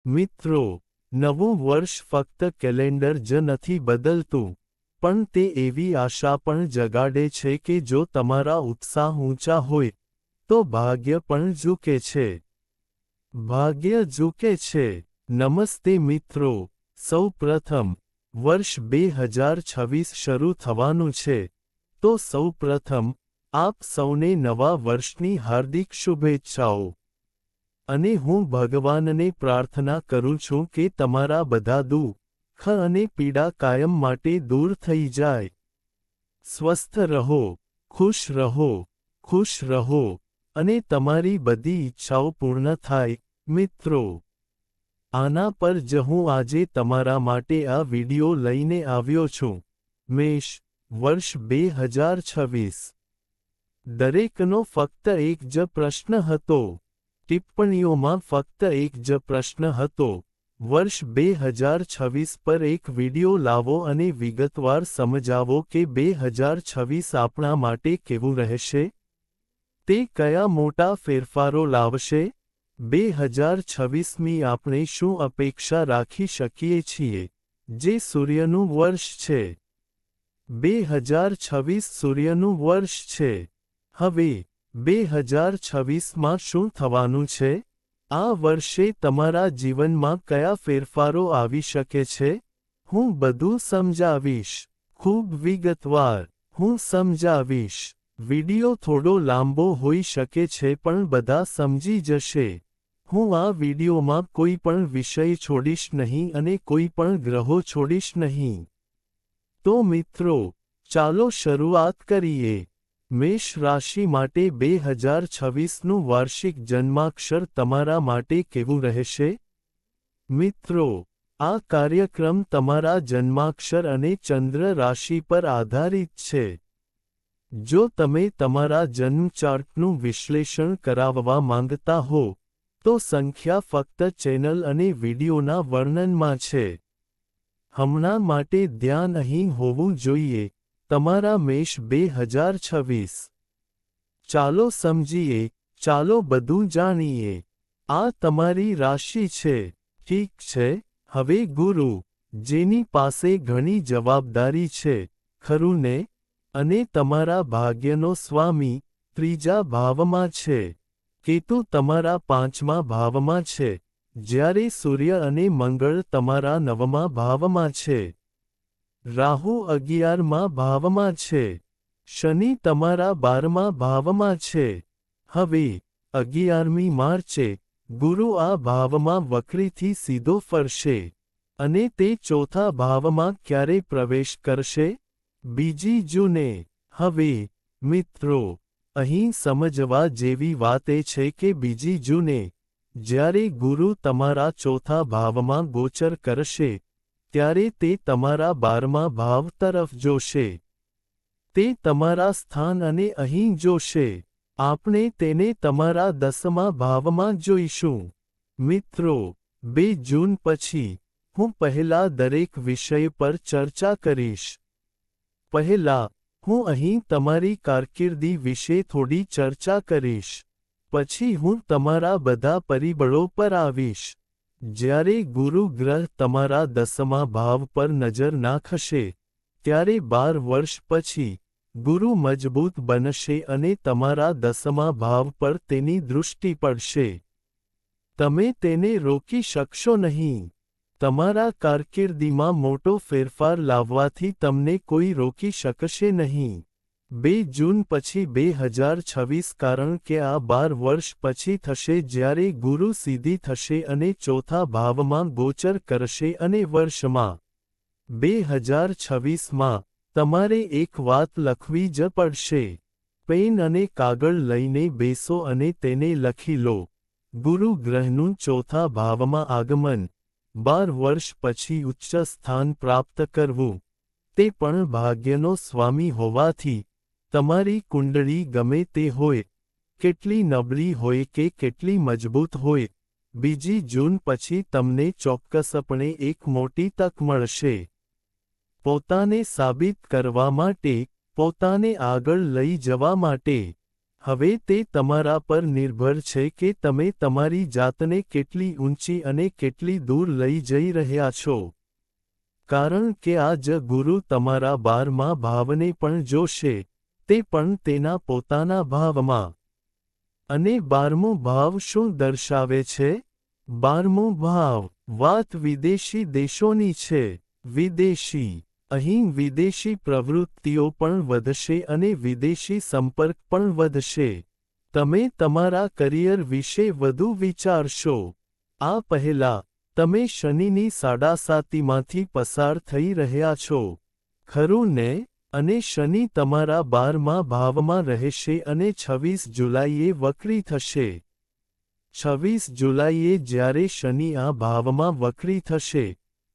મિત્રો, નવું વર્ષ ફક્ત કેલેન્ડર જ નથી બદલતું, પણ તે એવી આશા પણ જગાડે છે કે જો તમારા ઉત્સાહ ઊંચા હોય, તો ભાગ્ય પણ ઝૂકે છે. ભાગ્ય ઝૂકે છે. નમસ્તે મિત્રો, સૌ પ્રથમ, વર્ષ 2026 શરૂ થવાનું છે, તો સૌ પ્રથમ, આપ સૌને નવા વર્ષની હાર્દિક શુભેચ્છાઓ. અને હું ભગવાનને પ્રાર્થના કરું છું કે તમારા બધા દુઃખ અને પીડા કાયમ માટે દૂર થઈ જાય. સ્વસ્થ રહો, ખુશ રહો, ખુશ રહો, અને તમારી બધી ઈચ્છાઓ પૂર્ણ થાય, મિત્રો. આના પર જ હું આજે તમારા માટે આ વિડિયો લઈને આવ્યો છું. મેષ, વર્ષ 2026. દરેકનો ફક્ત એક જ પ્રશ્ન હતો. ટિપ્પણીઓમાં ફક્ત એક જ પ્રશ્ન હતો. વર્ષ 2026 પર એક વિડિયો લાવો અને વિગતવાર સમજાવો કે 2026 આપણા માટે કેવું રહેશે? તે કયા મોટા ફેરફારો લાવશે? 2026મી આપણે શું અપેક્ષા રાખી શકીએ છીએ, જે સૂર્યનું વર્ષ છે? 2026 સૂર્યનું વર્ષ છે. હવે, 2026માં શું થવાનું છે? આ વર્ષે તમારા જીવનમાં કયા ફેરફારો આવી શકે છે? હું બધું સમજાવીશ. ખૂબ વિગતવાર, હું સમજાવીશ. વિડિયો થોડો લાંબો હોઈ શકે છે પણ બધા સમજી જશે. હું આ વિડિયોમાં કોઈ પણ વિષય છોડીશ નહીં અને કોઈ પણ ગ્રહો છોડીશ નહીં. તો મિત્રો, ચાલો શરૂઆત કરીએ. મેષ રાશિ માટે 2026નું વાર્ષિક જન્માક્ષર તમારા માટે કેવું રહેશે? મિત્રો, આ કાર્યક્રમ તમારા જન્માક્ષર અને ચંદ્ર રાશિ પર આધારિત છે. જો તમે તમારા જન્મ ચાર્ટનું વિશ્લેષણ કરાવવા માંગતા હો, તો સંખ્યા ફક્ત ચેનલ અને વિડિયોના વર્ણનમાં છે. હમણાં માટે ધ્યાન અહીં હોવું જોઈએ. તમારા મેષ 2026. ચાલો સમજીએ, ચાલો બધું જાણીએ. આ તમારી રાશિ છે, ઠીક છે. હવે ગુરુ, જેની પાસે ઘણી જવાબદારી છે, ખરું ને? અને તમારા ભાગ્યનો સ્વામી, ત્રીજા ભાવમાં છે. કેતુ તમારા પાંચમા ભાવમાં છે, જ્યારે સૂર્ય અને મંગળ તમારા નવમા ભાવમાં છે. રાહુ 11મા ભાવમાં છે. શનિ તમારા 12મા ભાવમાં છે. હવે, 11મી માર્ચે, ગુરુ આ ભાવમાં વક્રીથી સીધો ફરશે. અને તે ચોથા ભાવમાં ક્યારે પ્રવેશ કરશે? 2 જૂને. હવે, મિત્રો, અહીં સમજવા જેવી વાત એ છે કે 2 જૂને, જ્યારે ગુરુ તમારા ચોથા ભાવમાં ગોચર કરશે, ત્યારે તે તમારા 12મા ભાવ તરફ જોશે. તે તમારા સ્થાન અને અહીં જોશે. આપણે તેને તમારા 10મા ભાવમાં જોઈશું. મિત્રો, 2 જૂન પછી, હું પહેલા દરેક વિષય પર ચર્ચા કરીશ. પહેલા, હું અહીં તમારી કારકિર્દી વિશે થોડી ચર્ચા કરીશ. પછી હું તમારા બધા પરિબળો પર આવીશ. જ્યારે ગુરુ ગ્રહ તમારા 10મા ભાવ પર નજર નાખશે, ત્યારે 12 વર્ષ પછી, ગુરુ મજબૂત બનશે અને તમારા 10મા ભાવ પર તેની દૃષ્ટિ પડશે. તમે તેને રોકી શકશો નહીં. તમારા કારકિર્દીમાં મોટો ફેરફાર લાવવાથી તમને કોઈ રોકી શકશે નહીં. 2 જૂન પછી 2026 કારણ કે આ 12 વર્ષ પછી થશે જ્યારે ગુરુ સીધી થશે અને ચોથા ભાવમાં ગોચર કરશે અને વર્ષમાં 2026માં, તમારે એક વાત લખવી જ પડશે. પેન અને કાગળ લઈને બેસો અને તેને લખી લો. ગુરુ ગ્રહનું ચોથા ભાવમાં આગમન, 12 વર્ષ પછી ઉચ્ચ સ્થાન પ્રાપ્ત કરવું, તે પણ ભાગ્યનો સ્વામી હોવાથી, તમારી કુંડળી ગમે તે હોય, કેટલી નબળી હોય કે કેટલી મજબૂત હોય, 2 જૂન પછી તમને ચોક્કસપણે એક મોટી તક મળશે. પોતાને સાબિત કરવા માટે, પોતાને આગળ લઈ જવા માટે. હવે તે તમારા પર નિર્ભર છે કે તમે તમારી જાતને કેટલી ઊંચી અને કેટલી દૂર લઈ જઈ રહ્યા છો. કારણ કે આ જ ગુરુ તમારા 12મા ભાવને પણ જોશે, તે પણ તેના પોતાના ભાવમાં. અને 12મો ભાવ શું દર્શાવે છે? 12મો ભાવ, વાત વિદેશી દેશોની છે. વિદેશી. અહીં વિદેશી પ્રવૃત્તિઓ પણ વધશે અને વિદેશી સંપર્ક પણ વધશે. તમે તમારા કરિયર વિશે વધુ વિચારશો. આ પહેલાં, તમે શનિની સાડાસાતીમાંથી પસાર થઈ રહ્યા છો. ખરું ને? અને શનિ તમારા 12મા ભાવમાં રહેશે અને 26 જુલાઈએ વક્રી થશે. 26 જુલાઈએ જ્યારે શનિ આ ભાવમાં વક્રી થશે,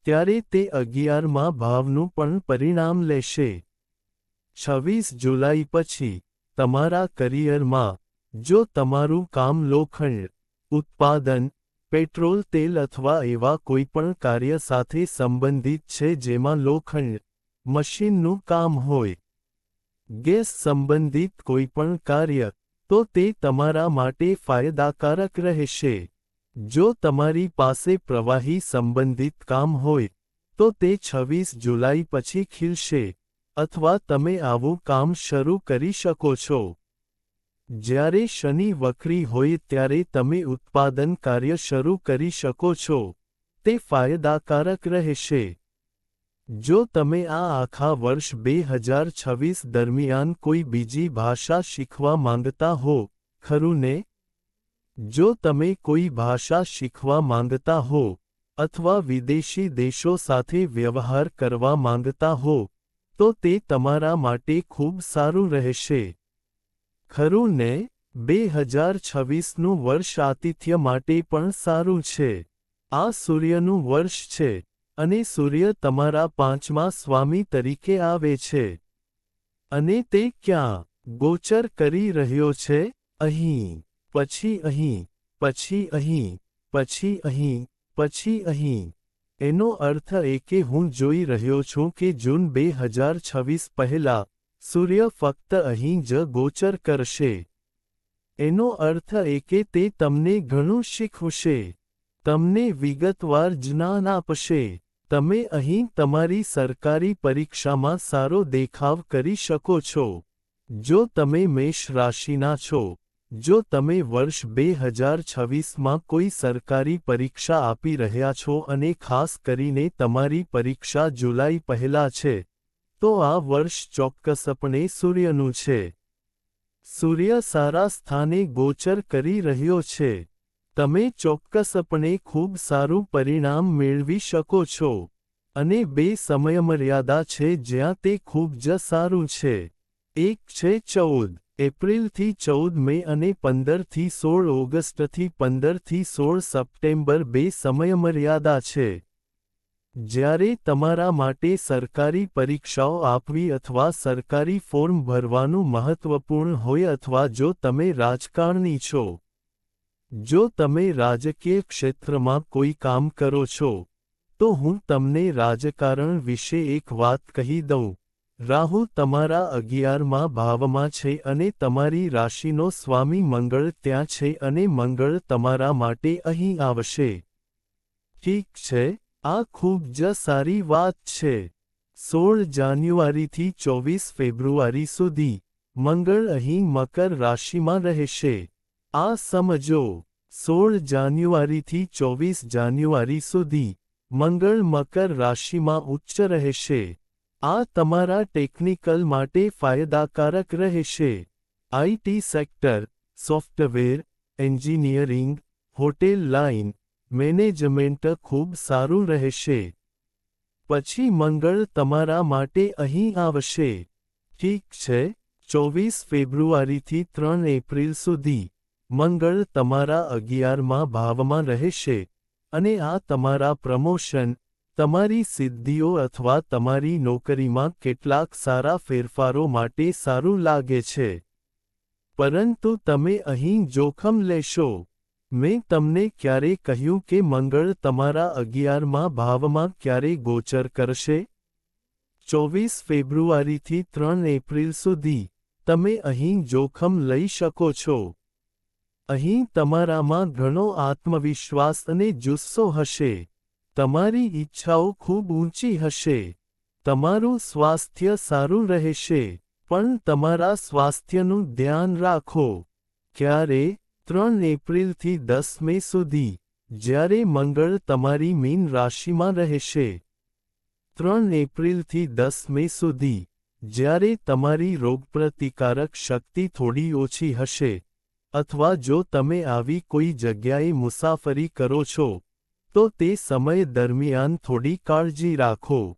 ત્યારે તે 11મા ભાવનું પણ પરિણામ લેશે. 26 જુલાઈ પછી, તમારા કરિયરમાં, જો તમારું કામ લોખંડ, ઉત્પાદન, પેટ્રોલ તેલ અથવા એવા કોઈપણ કાર્ય સાથે સંબંધિત છે જેમાં લોખંડ, મશીનનું કામ હોય, ગેસ સંબંધિત કોઈપણ કાર્ય, તો તે તમારા માટે ફાયદાકારક રહેશે. જો તમારી પાસે પ્રવાહી સંબંધિત કામ હોય, તો તે 26 જુલાઈ પછી ખીલશે, અથવા તમે આવું કામ શરૂ કરી શકો છો. જ્યારે શનિ વક્રી હોય ત્યારે તમે ઉત્પાદન કાર્ય શરૂ કરી શકો છો. તે ફાયદાકારક રહેશે. જો તમે આ આખા વર્ષ 2026 દરમિયાન કોઈ બીજી ભાષા શીખવા માંગતા હો, ખરું ને? જો તમે કોઈ ભાષા શીખવા માંગતા હો, અથવા વિદેશી દેશો સાથે વ્યવહાર કરવા માંગતા હો, તો તે તમારા માટે ખૂબ સારું રહેશે. ખરું ને? 2026નું વર્ષ આતિથ્ય માટે પણ સારું છે. આ સૂર્યનું વર્ષ છે, અને સૂર્ય તમારા 5મા સ્વામી તરીકે આવે છે. અને તે ક્યાં ગોચર કરી રહ્યો છે? અહીં. પછી અહીં, પછી અહીં, પછી અહીં, પછી અહીં. એનો અર્થ એ કે હું જોઈ રહ્યો છું કે જૂન 2026 પહેલાં, સૂર્ય ફક્ત અહીં જ ગોચર કરશે. એનો અર્થ એ કે તે તમને ઘણું શીખવશે. તમને વિગતવાર જ્ઞાન આપશે. તમે અહીં તમારી સરકારી પરીક્ષામાં સારો દેખાવ કરી શકો છો. જો તમે મેષ રાશિના છો, જો તમે વર્ષ 2026માં કોઈ સરકારી પરીક્ષા આપી રહ્યા છો અને ખાસ કરીને તમારી પરીક્ષા જુલાઈ પહેલાં છે, તો આ વર્ષ ચોક્કસપણે સૂર્યનું છે. સૂર્ય સારા સ્થાને ગોચર કરી રહ્યો છે. તમે ચોક્કસપણે ખૂબ સારું પરિણામ મેળવી શકો છો. અને 2 સમયમર્યાદા છે જ્યાં તે ખૂબ જ સારું છે. એક છે 14 એપ્રિલથી 14 મે અને 15થી 16 ઓગસ્ટથી 15થી 16 સપ્ટેમ્બર 2 સમયમર્યાદા છે. જ્યારે તમારા માટે સરકારી પરીક્ષાઓ આપવી અથવા સરકારી ફોર્મ ભરવાનું મહત્વપૂર્ણ હોય અથવા જો તમે રાજકારણી છો. જો તમે રાજકીય ક્ષેત્રમાં કોઈ કામ કરો છો, તો હું તમને રાજકારણ વિશે એક વાત કહી દઉં. રાહુ તમારા 11મા ભાવમાં છે અને તમારી રાશિનો સ્વામી મંગળ ત્યાં છે અને મંગળ તમારા માટે અહીં આવશે. ઠીક છે, આ ખૂબ જ સારી વાત છે. 16 જાન્યુઆરીથી 24 ફેબ્રુઆરી સુધી, મંગળ અહીં મકર રાશિમાં રહેશે. આ સમજો. 16 જાન્યુઆરીથી 24 જાન્યુઆરી સુધી, મંગળ મકર રાશિમાં ઉચ્ચ રહેશે. આ તમારા ટેકનિકલ માટે ફાયદાકારક રહેશે. IT sector, software, engineering, hotel line, management ખૂબ સારું રહેશે. પછી મંગળ તમારા માટે અહીં આવશે. ઠીક છે, 24 ફેબ્રુઆરીથી 3 એપ્રિલ સુધી, મંગળ તમારા 11મા ભાવમાં રહેશે, અને આ તમારા પ્રમોશન, તમારી સિદ્ધિઓ અથવા તમારી નોકરીમાં કેટલાક સારા ફેરફારો માટે સારું લાગે છે. પરંતુ તમે અહીં જોખમ લેશો. મેં તમને ક્યારે કહ્યું કે મંગળ તમારા 11મા ભાવમાં ક્યારે ગોચર કરશે? 24 ફેબ્રુઆરીથી 3 એપ્રિલ સુધી, તમે અહીં જોખમ લઈ શકો છો. અહીં તમારામાં ઘણો આત્મવિશ્વાસ અને જુસ્સો હશે. તમારી ઈચ્છાઓ ખૂબ ઊંચી હશે. તમારું સ્વાસ્થ્ય સારું રહેશે, પણ તમારા સ્વાસ્થ્યનું ધ્યાન રાખો. ક્યારે? 3 એપ્રિલથી 10 મે સુધી, જ્યારે મંગળ તમારી મીન રાશિમાં રહેશે. 3 એપ્રિલથી 10 મે સુધી, જ્યારે તમારી રોગપ્રતિકારક શક્તિ થોડી ઓછી હશે, અથવા જો તમે આવી કોઈ જગ્યાએ મુસાફરી કરો છો, તો તે સમય દરમિયાન થોડી કાળજી રાખો.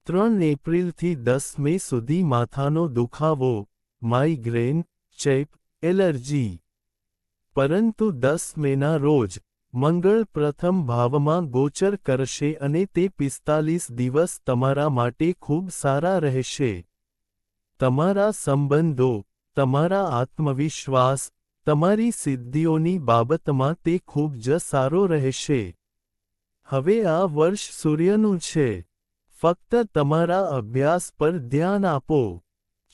3 એપ્રિલથી 10 મે સુધી માથાનો દુખાવો, માઇગ્રેન, ચેપ, એલર્જી. પરંતુ 10 મેના રોજ, મંગળ પ્રથમ ભાવમાં ગોચર કરશે અને તે 45 દિવસ તમારા માટે ખૂબ સારા રહેશે. તમારા સંબંધો, તમારા આત્મવિશ્વાસ, તમારી સિદ્ધિઓની બાબતમાં તે ખૂબ જ સારો રહેશે. હવે આ વર્ષ સૂર્યનું છે. ફક્ત તમારા અભ્યાસ પર ધ્યાન આપો.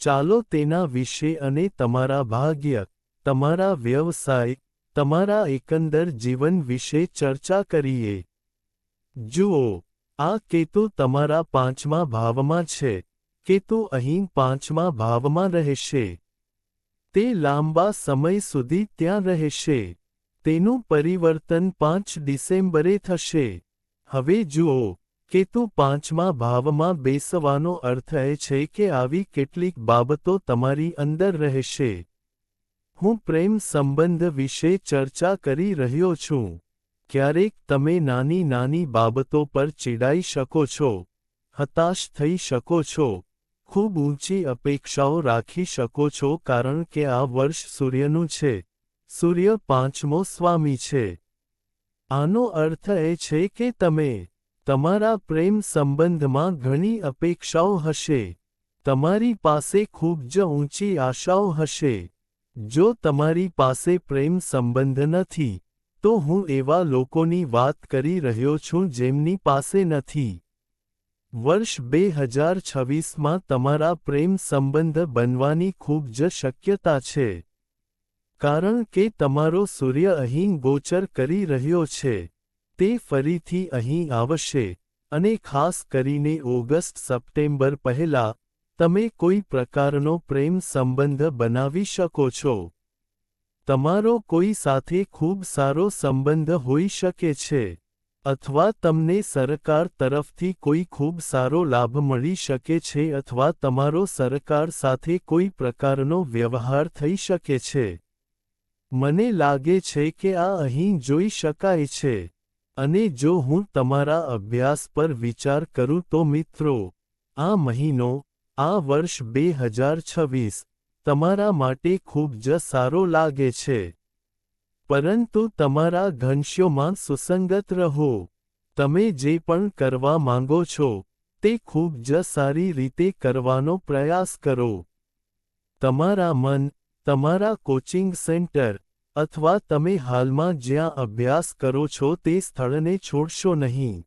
ચાલો તેના વિશે અને તમારા ભાગ્ય, તમારા વ્યવસાય, તમારા એકંદર જીવન વિશે ચર્ચા કરીએ. જુઓ, આ કેતુ તમારા 5મા ભાવમાં છે. કેતુ અહીં 5મા ભાવમાં રહેશે. તે લાંબા સમય સુધી ત્યાં રહેશે. તેનું પરિવર્તન 5 ડિસેમ્બરે થશે. હવે જુઓ, કેતુ 5મા ભાવમાં બેસવાનો અર્થ એ છે કે આવી કેટલીક બાબતો તમારી અંદર રહેશે. હું પ્રેમ સંબંધ વિશે ચર્ચા કરી રહ્યો છું. ક્યારેક તમે નાની નાની બાબતો પર ચીડાઈ શકો છો, હતાશ થઈ શકો છો, ખૂબ ઊંચી અપેક્ષાઓ રાખી શકો છો કારણ કે આ વર્ષ સૂર્યનું છે. સૂર્ય 5મો સ્વામી છે. આનો અર્થ એ છે કે તમે તમારા પ્રેમ સંબંધમાં ઘણી અપેક્ષાઓ હશે. તમારી પાસે ખૂબ જ ઊંચી આશાઓ હશે. જો તમારી પાસે પ્રેમ સંબંધ નથી, તો હું એવા લોકોની વાત કરી રહ્યો છું જેમની પાસે નથી. વર્ષ 2026માં તમારા પ્રેમ સંબંધ બનવાની ખૂબ જ શક્યતા છે. કારણ કે તમારો સૂર્ય અહીં ગોચર કરી રહ્યો છે. તે ફરીથી અહીં આવશે, અને ખાસ કરીને ઓગસ્ટ-સપ્ટેમ્બર પહેલા, તમે કોઈ પ્રકારનો પ્રેમ સંબંધ બનાવી શકો છો. તમારો કોઈ સાથે ખૂબ સારો સંબંધ હોઈ શકે છે. અથવા તમને સરકાર તરફથી કોઈ ખૂબ સારો લાભ મળી શકે છે અથવા તમારો સરકાર સાથે કોઈ પ્રકારનો વ્યવહાર થઈ શકે છે. મને લાગે છે કે આ અહીં જોઈ શકાય છે. અને જો હું તમારા અભ્યાસ પર વિચાર કરું તો મિત્રો, આ મહિનો, આ વર્ષ 2026, તમારા માટે ખૂબ જ સારો લાગે છે. પરંતુ તમારા ઘનશ્યોમાં સુસંગત રહો. તમે જે પણ કરવા માંગો છો, તે ખૂબ જ સારી રીતે કરવાનો પ્રયાસ કરો. તમારા મન, તમારા કોચિંગ સેન્ટર, અથવા તમે હાલમાં જ્યાં અભ્યાસ કરો છો તે સ્થળને છોડશો નહીં.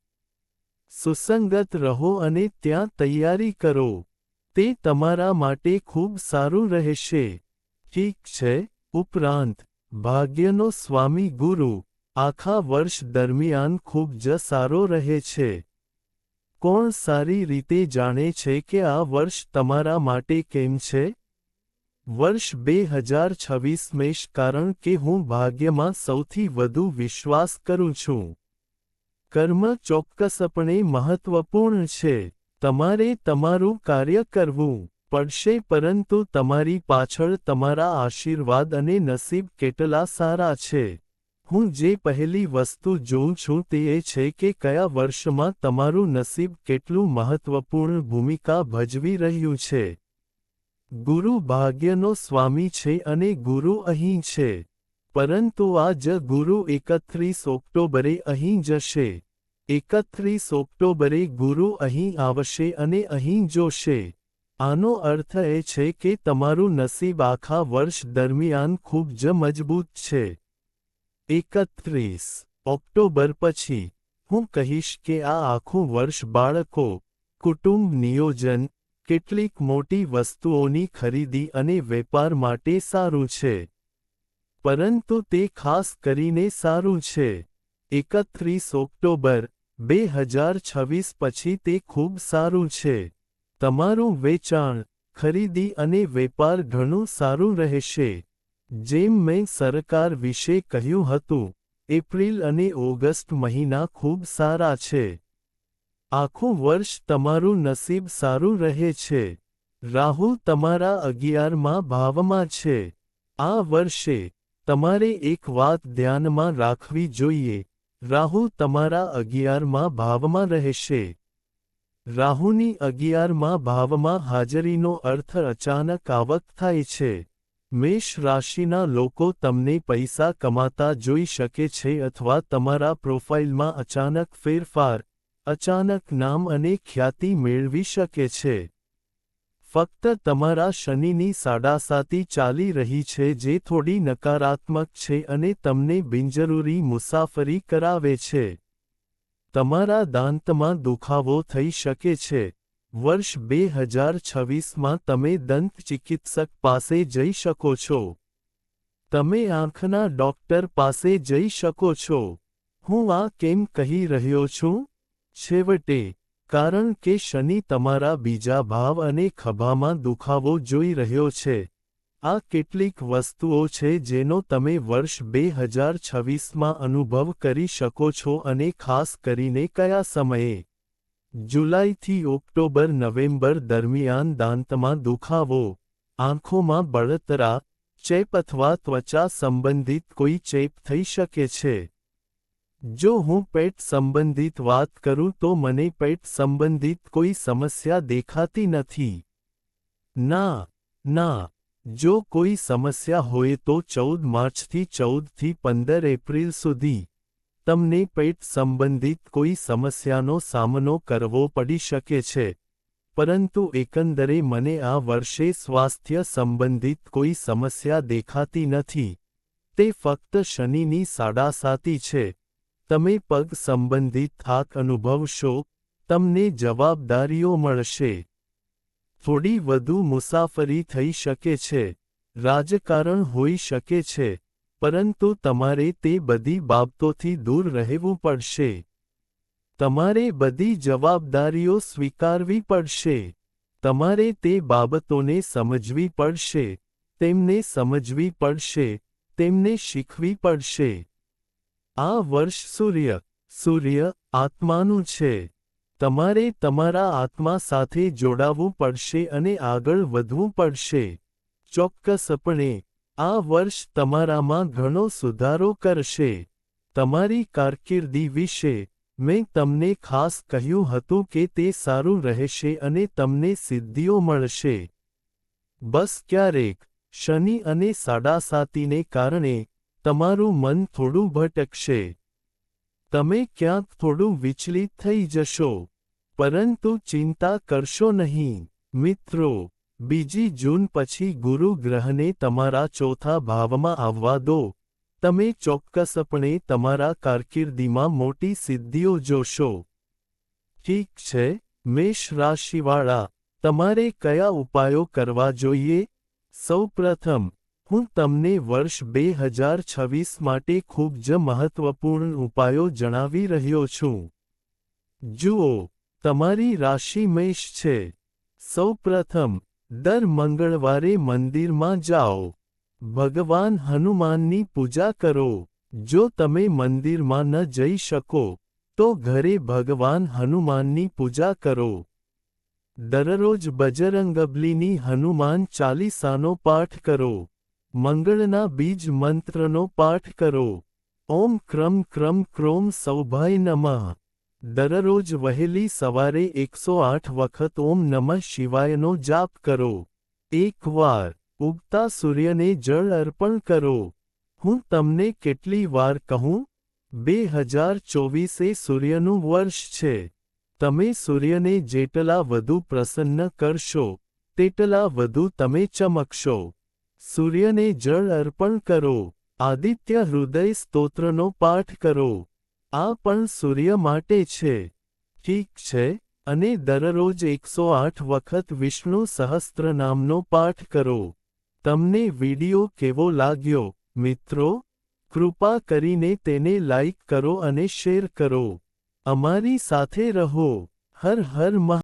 સુસંગત રહો અને ત્યાં તૈયારી કરો. તે તમારા માટે ખૂબ સારું રહેશે. ઠીક છે. ઉપરાંત, ભાગ્યનો સ્વામી ગુરુ, આખા વર્ષ દરમિયાન ખૂબ જ સારો રહે છે. કોણ સારી રીતે જાણે છે કે આ વર્ષ તમારા માટે કેમ છે? વર્ષ 2026 મેષ કારણ કે હું ભાગ્યમાં સૌથી વધુ વિશ્વાસ કરું છું. કર્મ ચોક્કસપણે મહત્વપૂર્ણ છે. તમારે તમારું કાર્ય કરવું પડશે પરંતુ તમારી પાછળ તમારા આશીર્વાદ અને નસીબ કેટલા સારા છે. હું જે પહેલી વસ્તુ જોઉં છું તે એ છે કે કયા વર્ષમાં તમારું નસીબ કેટલું મહત્વપૂર્ણ ભૂમિકા ભજવી રહ્યું છે. ગુરુ ભાગ્યનો સ્વામી છે અને ગુરુ અહીં છે. પરંતુ આ જ ગુરુ 31 ઓક્ટોબરે અહીં જશે. 31 ઓક્ટોબરે ગુરુ અહીં આવશે અને અહીં જોશે. આનો અર્થ એ છે કે તમારું નસીબ આખા વર્ષ દરમિયાન ખૂબ જ મજબૂત છે. 31 ઓક્ટોબર પછી, હું કહીશ કે આ આખું વર્ષ બાળકો, કુટુંબ નિયોજન, કેટલીક મોટી વસ્તુઓની ખરીદી અને વેપાર માટે સારું છે. પરંતુ તે ખાસ કરીને સારું છે. 31 ઓક્ટોબર 2026 પછી તે ખૂબ સારું છે. તમારું વેચાણ, ખરીદી અને વેપાર ઘણું સારું રહેશે. જેમ મેં સરકાર વિશે કહ્યું હતું, એપ્રિલ અને ઓગસ્ટ મહિના ખૂબ સારા છે. આખું વર્ષ તમારું નસીબ સારું રહે છે. રાહુ તમારા 11મા ભાવમાં છે. આ વર્ષે, તમારે એક વાત ધ્યાનમાં રાખવી જોઈએ, રાહુ તમારા 11મા ભાવમાં રહેશે. રાહુની 11મા ભાવમાં હાજરીનો અર્થ અચાનક આવક થાય છે. મેષ રાશિના લોકો તમને પૈસા કમાતા જોઈ શકે છે અથવા તમારા પ્રોફાઇલમાં અચાનક ફેરફાર, અચાનક નામ અને ખ્યાતિ મેળવી શકે છે. ફક્ત તમારા શનિની સાડાસાતી ચાલી રહી છે જે થોડી નકારાત્મક છે અને તમને બિનજરૂરી મુસાફરી કરાવે છે. તમારા દાંતમાં દુખાવો થઈ શકે છે. વર્ષ 2026માં તમે દંત ચિકિત્સક પાસે જઈ શકો છો. તમે આંખના ડોક્ટર પાસે જઈ શકો છો. હું આ કેમ કહી રહ્યો છું? છેવટે, કારણ કે શનિ તમારા બીજા ભાવ અને ખભામાં દુખાવો જોઈ રહ્યો છે. આ કેટલીક વસ્તુઓ છે જેનો તમે વર્ષ 2026માં અનુભવ કરી શકો છો અને ખાસ કરીને કયા સમયે. જુલાઈથી ઓક્ટોબર-નવેમ્બર દરમિયાન દાંતમાં દુખાવો, આંખોમાં બળતરા, ચેપ અથવા ત્વચા સંબંધિત કોઈ ચેપ થઈ શકે છે. જો હું પેટ સંબંધિત વાત કરું તો મને પેટ સંબંધિત કોઈ સમસ્યા દેખાતી નથી. ના. જો કોઈ સમસ્યા હોય તો 14 માર્ચથી 14થી 15 એપ્રિલ સુધી, તમને પેટ સંબંધિત કોઈ સમસ્યાનો સામનો કરવો પડી શકે છે. પરંતુ એકંદરે મને આ વર્ષે સ્વાસ્થ્ય સંબંધિત કોઈ સમસ્યા દેખાતી નથી. તે ફક્ત શનિની સાડાસાતી છે. તમે પગ સંબંધિત થાક અનુભવશો, તમને જવાબદારીઓ મળશે. થોડી વધુ મુસાફરી થઈ શકે છે. રાજકારણ હોઈ શકે છે. પરંતુ તમારે તે બધી બાબતોથી દૂર રહેવું પડશે. તમારે બધી જવાબદારીઓ સ્વીકારવી પડશે. તમારે તે બાબતોને સમજવી પડશે, તેમને સમજવી પડશે, તેમને શીખવી પડશે. આ વર્ષ સૂર્ય આત્માનું છે. તમારે તમારા આત્મા સાથે જોડાવું પડશે અને આગળ વધવું પડશે. ચોક્કસપણે, આ વર્ષ તમારામાં ઘણો સુધારો કરશે. તમારી કારકિર્દી વિશે, મેં તમને ખાસ કહ્યું હતું કે તે સારું રહેશે અને તમને સિદ્ધિઓ મળશે. બસ ક્યારેક, શનિ અને સાડાસાતીને કારણે, તમારું મન થોડું ભટકશે. તમે ક્યાંક થોડું વિચલિત થઈ જશો. પરંતુ ચિંતા કરશો નહીં, મિત્રો. 2 જૂન પછી ગુરુ ગ્રહને તમારા ચોથા ભાવમાં આવવા દો. તમે ચોક્કસપણે તમારા કારકિર્દીમાં મોટી સિદ્ધિઓ જોશો. ઠીક છે, મેષ રાશિવાળા, તમારે કયા ઉપાયો કરવા જોઈએ? સૌપ્રથમ, હું તમને વર્ષ 2026 માટે ખૂબ જ મહત્વપૂર્ણ ઉપાયો જણાવી રહ્યો છું. જુઓ, તમારી રાશિ મેષ છે. સૌપ્રથમ, દર મંગળવારે મંદિરમાં જાઓ. ભગવાન હનુમાનની પૂજા કરો. જો તમે મંદિરમાં ન જઈ શકો, તો ઘરે ભગવાન હનુમાનની પૂજા કરો. દરરોજ બજરંગબલીની હનુમાન ચાલીસાનો પાઠ કરો. મંગળના બીજ મંત્રનો પાઠ કરો. ઓમ ક્રમ ક્રમ ક્રોમ સૌભાય નમઃ. દરરોજ વહેલી સવારે 108 વખત ઓમ નમઃ શિવાયનો જાપ કરો. એકવાર, ઉગતા સૂર્યને જળ અર્પણ કરો. હું તમને કેટલી વાર કહું? 2024 એ સૂર્યનું વર્ષ છે. તમે સૂર્યને જેટલા વધુ પ્રસન્ન કરશો, તેટલા વધુ તમે ચમકશો. સૂર્યને જળ અર્પણ કરો. આદિત્ય હૃદય સ્તોત્રનો પાઠ કરો. આ પણ સૂર્ય માટે છે. ઠીક છે, અને દરરોજ 108 વખત વિષ્ણુ સહસ્ત્રનામનો પાઠ કરો. તમને વિડિયો કેવો લાગ્યો, મિત્રો? કૃપા કરીને તેને લાઈક કરો અને શેર કરો. અમારી સાથે રહો. હર હર મહાદેવ.